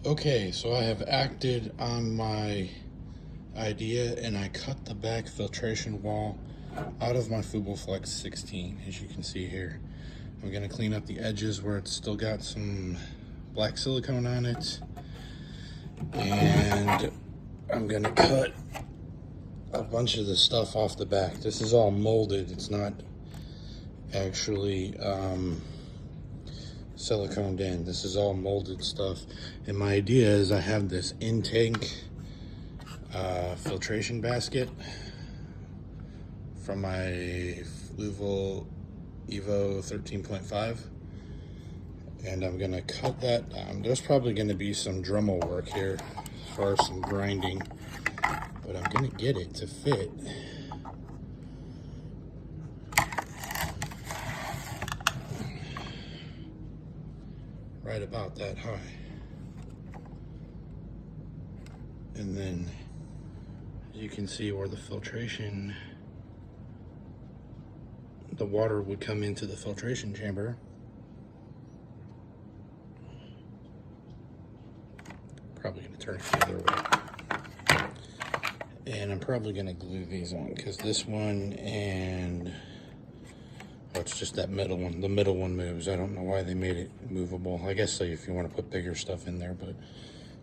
Okay, so I have acted on my idea and I cut the back filtration wall out of my Fluval Flex 16, as you can see here. I'm gonna clean up the edges where it's still got some black silicone on it. And I'm gonna cut a bunch of the stuff off the back. This is all molded, it's not actually siliconed in. This is all molded stuff. And my idea is I have this in-tank filtration basket from my Fluval Evo 13.5, and I'm gonna cut that down. There's probably gonna be some Dremel work here as far as some grinding, but I'm gonna get it to fit. Right about that high. And then you can see where the filtration, the water would come into the filtration chamber. Probably gonna turn it the other way. And I'm probably gonna glue these on because this one and, oh, it's just that middle one. The middle one moves. I don't know why they made it movable. I guess so if you want to put bigger stuff in there, but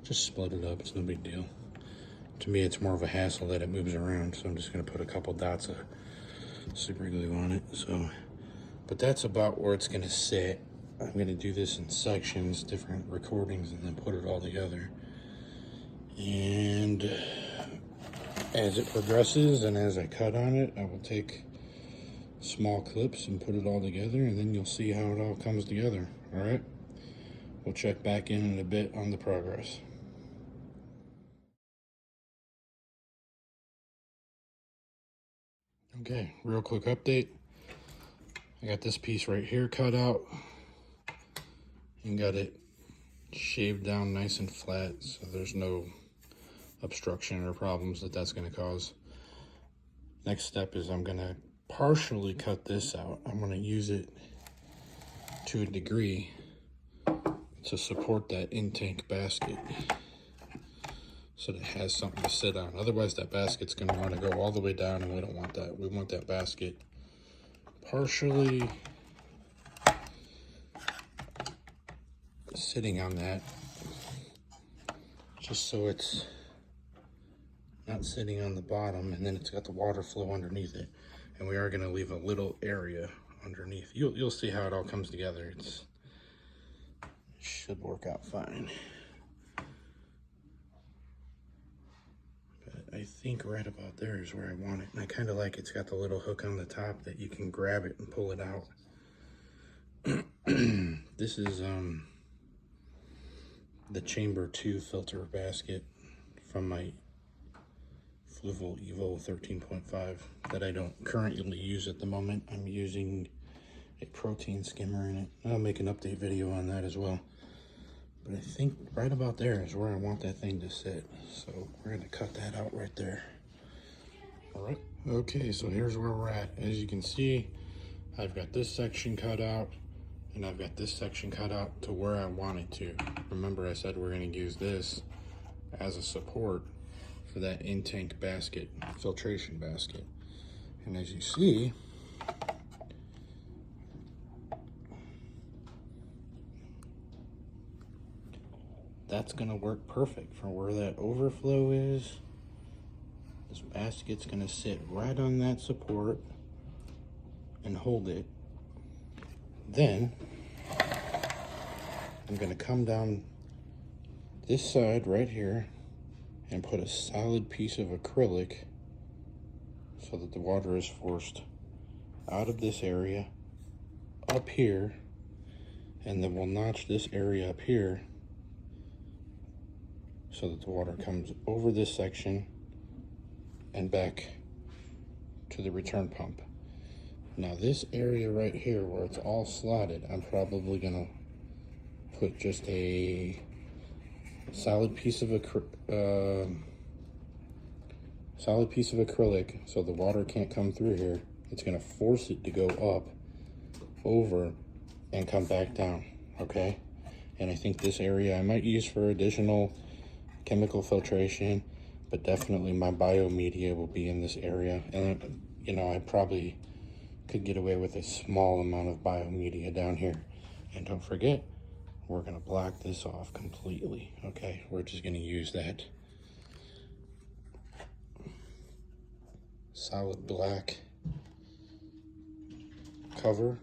just split it up. It's no big deal. To me, it's more of a hassle that it moves around, so I'm just gonna put a couple dots of super glue on it. So, but that's about where it's gonna sit. I'm gonna do this in sections, different recordings, and then put it all together. And as it progresses and as I cut on it, I will take small clips and put it all together, and then you'll see how it all comes together. All right, we'll check back in a bit on the progress. Okay, real quick update. I got this piece right here cut out and got it shaved down nice and flat, so there's no obstruction or problems that's going to cause. Next step is I'm going to partially cut this out. I'm going to use it to a degree to support that in-tank basket so that it has something to sit on. Otherwise that basket's going to want to go all the way down, and we don't want that. We want that basket partially sitting on that, just so it's not sitting on the bottom and then it's got the water flow underneath it. And we are going to leave a little area underneath. You'll see how it all comes together. It should work out fine. But I think right about there is where I want it. And I kind of like it's got the little hook on the top that you can grab it and pull it out. This is the chamber 2 filter basket from my Fluval Evo 13.5 that I don't currently use at the moment. I'm using a protein skimmer in it. I'll make an update video on that as well. But I think right about there is where I want that thing to sit. So we're gonna cut that out right there. All right. Okay, so here's where we're at. As you can see, I've got this section cut out and I've got this section cut out to where I want it to. Remember I said we're gonna use this as a support for that in-tank basket, filtration basket. And as you see, that's gonna work perfect for where that overflow is. This basket's gonna sit right on that support and hold it. Then I'm gonna come down this side right here and put a solid piece of acrylic so that the water is forced out of this area up here, and then we'll notch this area up here so that the water comes over this section and back to the return pump. Now this area right here where it's all slotted, I'm probably gonna put just a solid piece of acrylic so the water can't come through here. It's gonna force it to go up, over, and come back down, okay? And I think this area I might use for additional chemical filtration, but definitely my biomedia will be in this area. And you know, I probably could get away with a small amount of biomedia down here. And don't forget, we're gonna block this off completely, okay? We're just gonna use that solid black cover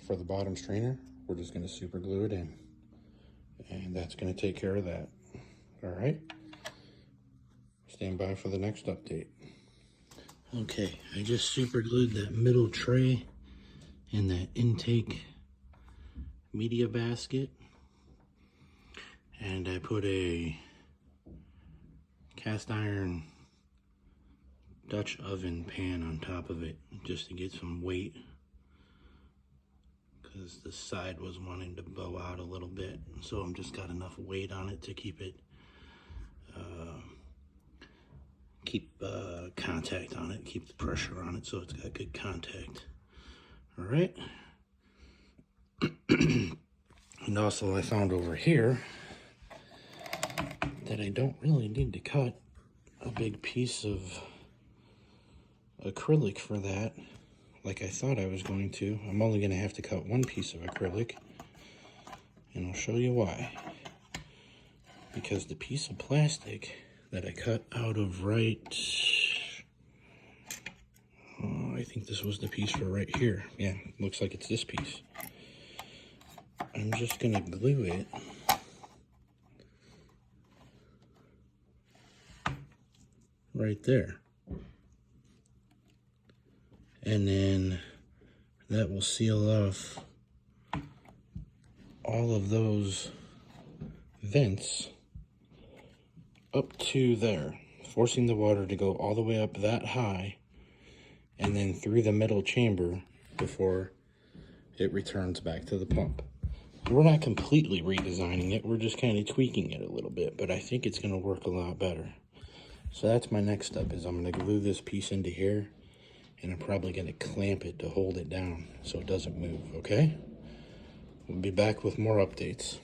for the bottom strainer. We're just gonna super glue it in, and that's gonna take care of that. All right, stand by for the next update. Okay, I just super glued that middle tray and that intake media basket, and I put a cast iron Dutch oven pan on top of it just to get some weight, because the side was wanting to bow out a little bit, so I'm just got enough weight on it to keep it contact on it, keep the pressure on it so it's got good contact. All right. And also I found over here that I don't really need to cut a big piece of acrylic for that like I thought I was going to. I'm only going to have to cut one piece of acrylic, and I'll show you why. Because the piece of plastic that I cut out of I think this was the piece for right here. Yeah, looks like it's this piece. I'm just gonna glue it right there. And then that will seal off all of those vents up to there, forcing the water to go all the way up that high and then through the metal chamber before it returns back to the pump. We're not completely redesigning it, we're just kind of tweaking it a little bit, but I think it's going to work a lot better. So that's my next step, is I'm going to glue this piece into here, and I'm probably going to clamp it to hold it down so it doesn't move, okay? We'll be back with more updates.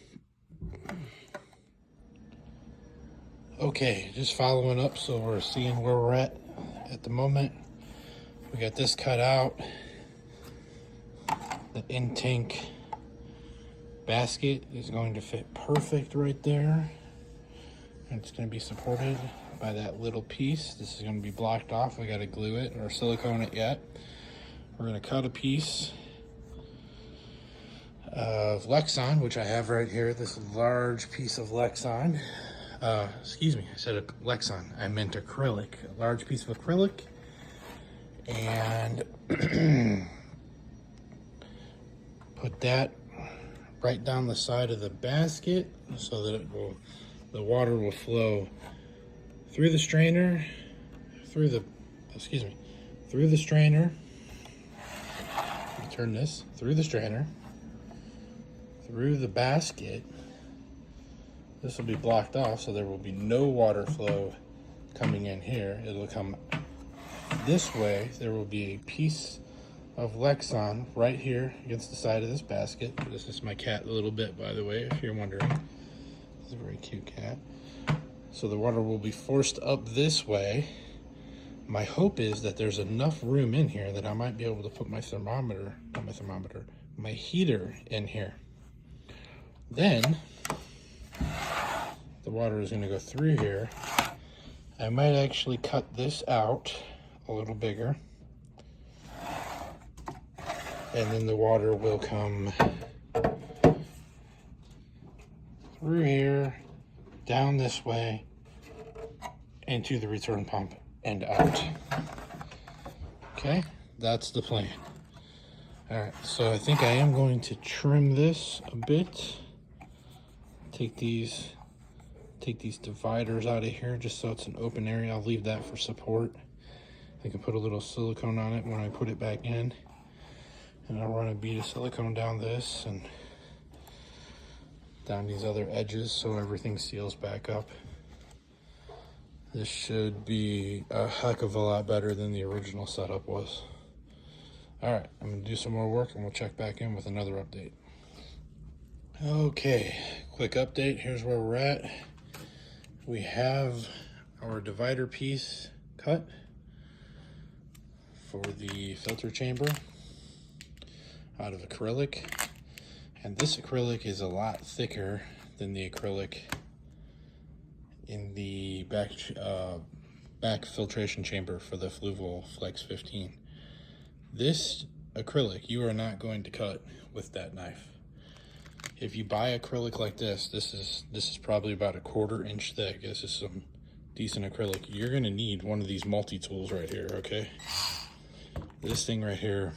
Okay, just following up, so we're seeing where we're at the moment. We got this cut out. The in-tank basket is going to fit perfect right there. And it's going to be supported by that little piece. This is going to be blocked off. We got to glue it or silicone it yet. We're going to cut a piece of Lexan, which I have right here. This large piece of Lexan. Excuse me, I said Lexan. I meant acrylic. A large piece of acrylic. And put that right down the side of the basket so that the water will flow through the strainer, through the strainer. Turn this through the strainer, through the basket. This will be blocked off, so there will be no water flow coming in here. It'll come this way. There will be a piece of Lexan right here against the side of this basket. This is my cat a little bit, by the way, if you're wondering. It's a very cute cat. So the water will be forced up this way. My hope is that there's enough room in here that I might be able to put my my heater in here. Then the water is going to go through here. I might actually cut this out a little bigger, and then the water will come through here, down this way, into the return pump and out. Okay, that's the plan. All right, so I think I am going to trim this a bit. Take these dividers out of here just so it's an open area. I'll leave that for support. I can put a little silicone on it when I put it back in. And I'll run a bead of silicone down this and down these other edges so everything seals back up. This should be a heck of a lot better than the original setup was. All right, I'm gonna do some more work and we'll check back in with another update. Okay, quick update. Here's where we're at. We have our divider piece cut for the filter chamber out of acrylic. And this acrylic is a lot thicker than the acrylic in the back filtration chamber for the Fluval Flex 15. This acrylic you are not going to cut with that knife. If you buy acrylic like this, this is probably about 1/4 inch thick. This is some decent acrylic. You're gonna need one of these multi-tools right here, okay? This thing right here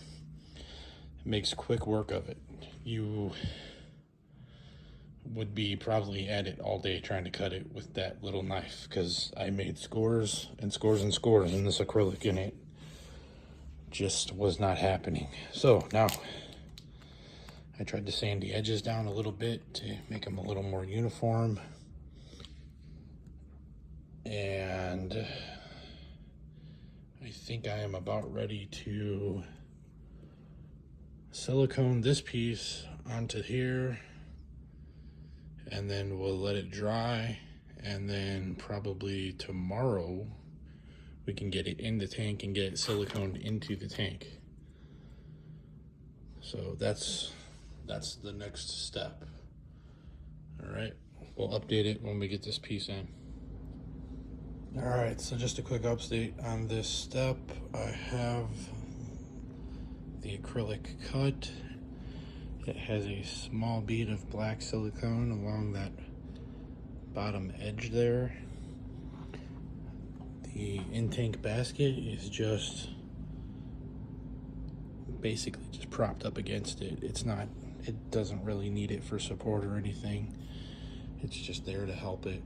makes quick work of it. You would be probably at it all day trying to cut it with that little knife, because I made scores and scores and scores in this acrylic, and it just was not happening. So now I tried to sand the edges down a little bit to make them a little more uniform, and I think I am about ready to silicone this piece onto here, and then we'll let it dry, and then probably tomorrow we can get it in the tank and get it siliconed into the tank. So that's the next step. All right, we'll update it when we get this piece in. All right, so just a quick update on this step. I have the acrylic cut. It has a small bead of black silicone along that bottom edge there. The in-tank basket is just basically just propped up against it. It doesn't really need it for support or anything. It's just there to help it.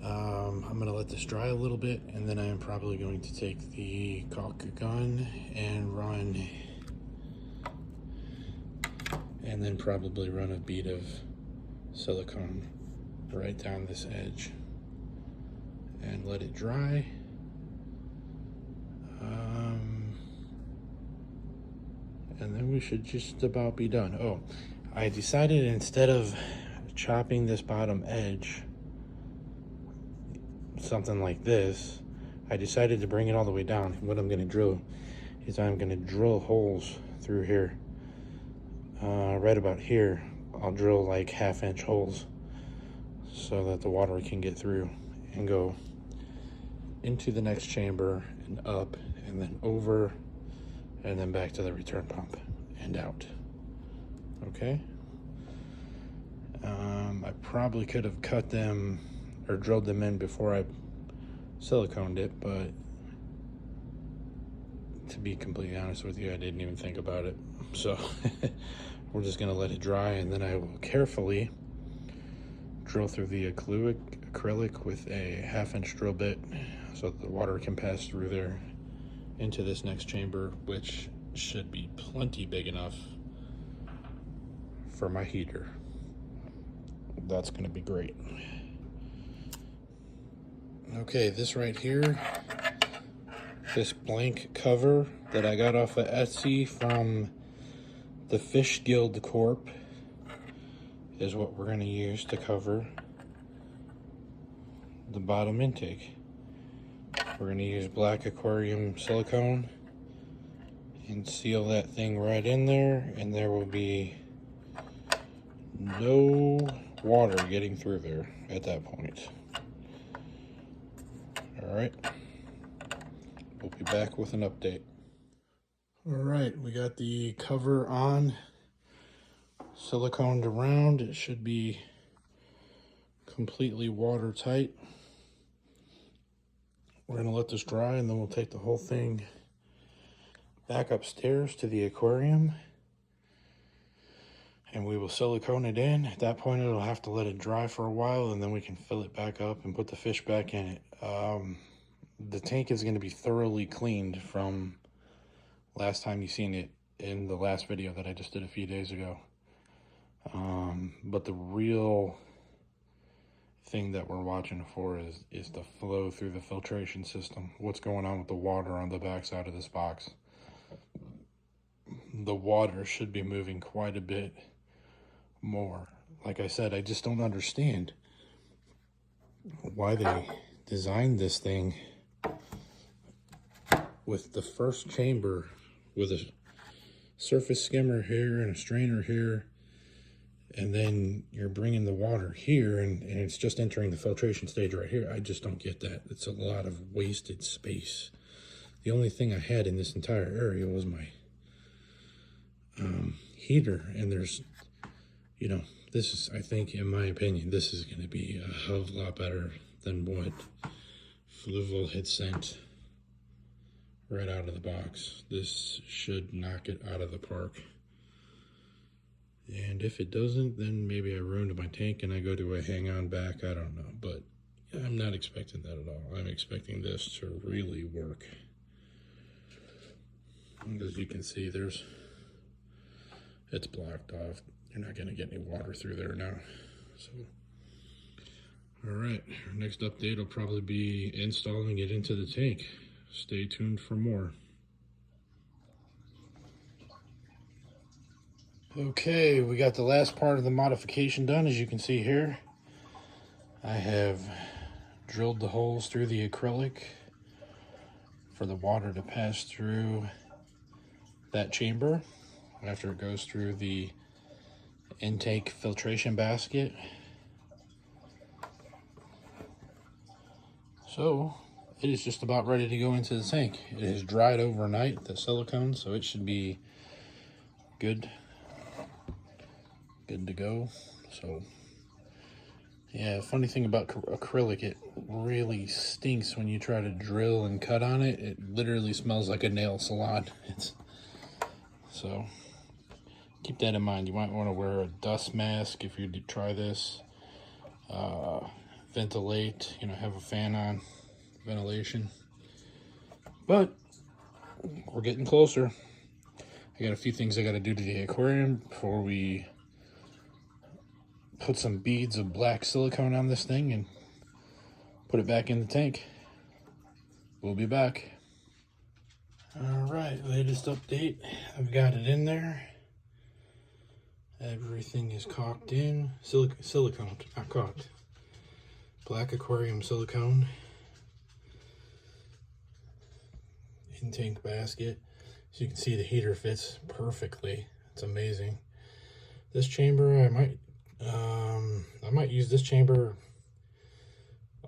I'm gonna let this dry a little bit, and then I am probably going to take the caulk gun and then probably run a bead of silicone right down this edge and let it dry. And then we should just about be done. Oh, I decided instead of chopping this bottom edge, something like this, I decided to bring it all the way down. What I'm gonna drill is I'm gonna drill holes through here. Right about here, I'll drill like 1/2 inch holes so that the water can get through and go into the next chamber and up, and then over, and then back to the return pump and out. Okay. I probably could have cut them or drilled them in before I siliconed it, but to be completely honest with you, I didn't even think about it. So we're just gonna let it dry, and then I will carefully drill through the acrylic with a 1/2 inch drill bit so that the water can pass through there into this next chamber, which should be plenty big enough for my heater. That's gonna be great. Okay, this right here, this blank cover that I got off of Etsy from the Fish Guild Corp is what we're gonna use to cover the bottom intake. We're gonna use black aquarium silicone and seal that thing right in there, and there will be no water getting through there at that point. All right, we'll be back with an update. All right, we got the cover on, siliconed around. It should be completely watertight. We're gonna let this dry, and then we'll take the whole thing back upstairs to the aquarium, and we will silicone it in. At that point, it'll have to let it dry for a while, and then we can fill it back up and put the fish back in it. The tank is going to be thoroughly cleaned from last time you seen it in the last video that I just did a few days ago. But the real thing that we're watching for is the flow through the filtration system. What's going on with the water on the back side of this box? The water should be moving quite a bit more. Like I said, I just don't understand why they designed this thing with the first chamber with a surface skimmer here and a strainer here, and then you're bringing the water here and it's just entering the filtration stage right here. I just don't get that. It's a lot of wasted space. The only thing I had in this entire area was my heater, and there's, you know, this is, I think, in my opinion, this is going to be a hell of a lot better than what Fluval had sent right out of the box. This should knock it out of the park. And if it doesn't, then maybe I ruined my tank and I go to a hang on back. I don't know, but I'm not expecting that at all. I'm expecting this to really work. As you can see, it's blocked off. You're not going to get any water through there now. So, all right, our next update will probably be installing it into the tank. Stay tuned for more. Okay, we got the last part of the modification done. As you can see here, I have drilled the holes through the acrylic for the water to pass through that chamber after it goes through the intake filtration basket. So it is just about ready to go into the tank. It has dried overnight, the silicone, so it should be good to go. So yeah, funny thing about acrylic, it really stinks when you try to drill and cut on it. It literally smells like a nail salon. So keep that in mind. You might want to wear a dust mask if you try this. Ventilate, have a fan on, ventilation. But we're getting closer. I got a few things I got to do to the aquarium before we put some beads of black silicone on this thing and put it back in the tank. We'll be back. All right, latest update. I've got it in there. Everything is caulked in. Silicone, not caulked. Black aquarium silicone. In-tank basket. As you can see, the heater fits perfectly. It's amazing. This chamber, I might use this chamber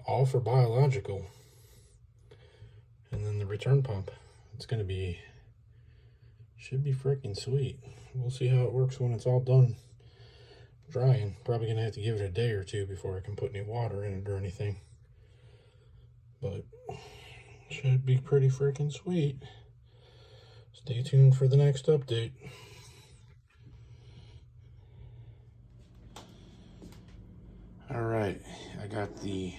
all for biological. And then the return pump. It's gonna be, should be freaking sweet. We'll see how it works when it's all done drying. Probably gonna have to give it a day or two before I can put any water in it or anything. But should be pretty freaking sweet. Stay tuned for the next update. All right, I got the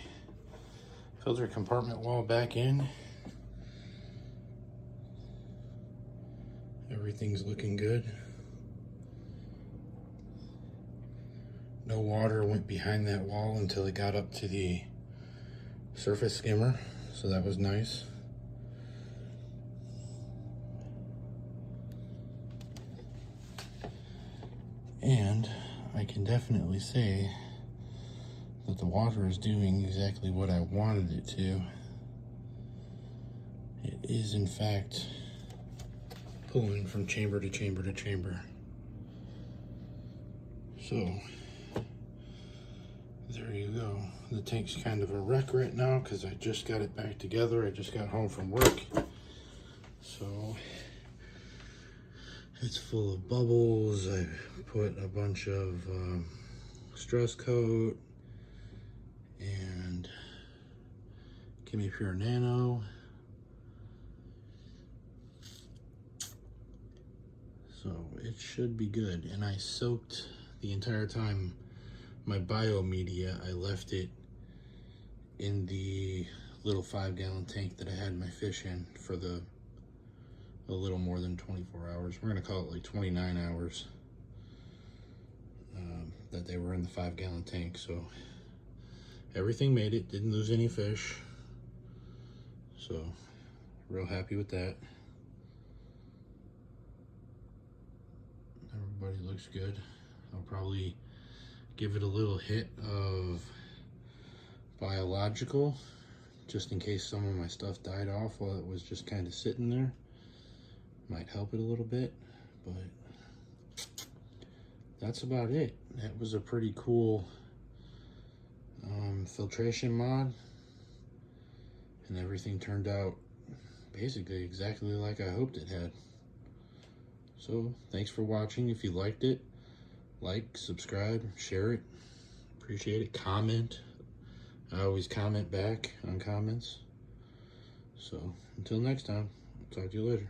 filter compartment wall back in. Everything's looking good. No water went behind that wall until it got up to the surface skimmer, so that was nice. And I can definitely say that the water is doing exactly what I wanted it to. It is, in fact, pulling from chamber to chamber to chamber. So, there you go. The tank's kind of a wreck right now because I just got it back together. I just got home from work. So, it's full of bubbles. I put a bunch of stress coat and Gimme Pure Nano. So it should be good. And I soaked the entire time my biomedia. I left it in the little 5-gallon tank that I had my fish in for a little more than 24 hours. We're gonna call it like 29 hours that they were in the 5-gallon tank. So everything made it, didn't lose any fish. So real happy with that. Everybody looks good. I'll probably give it a little hit of biological, just in case some of my stuff died off while it was just kind of sitting there. Might help it a little bit, but that's about it. That was a pretty cool filtration mod, and everything turned out basically exactly like I hoped it had. So thanks for watching. If you liked it, like, subscribe, share it, appreciate it, comment. I always comment back on comments. So until next time, talk to you later.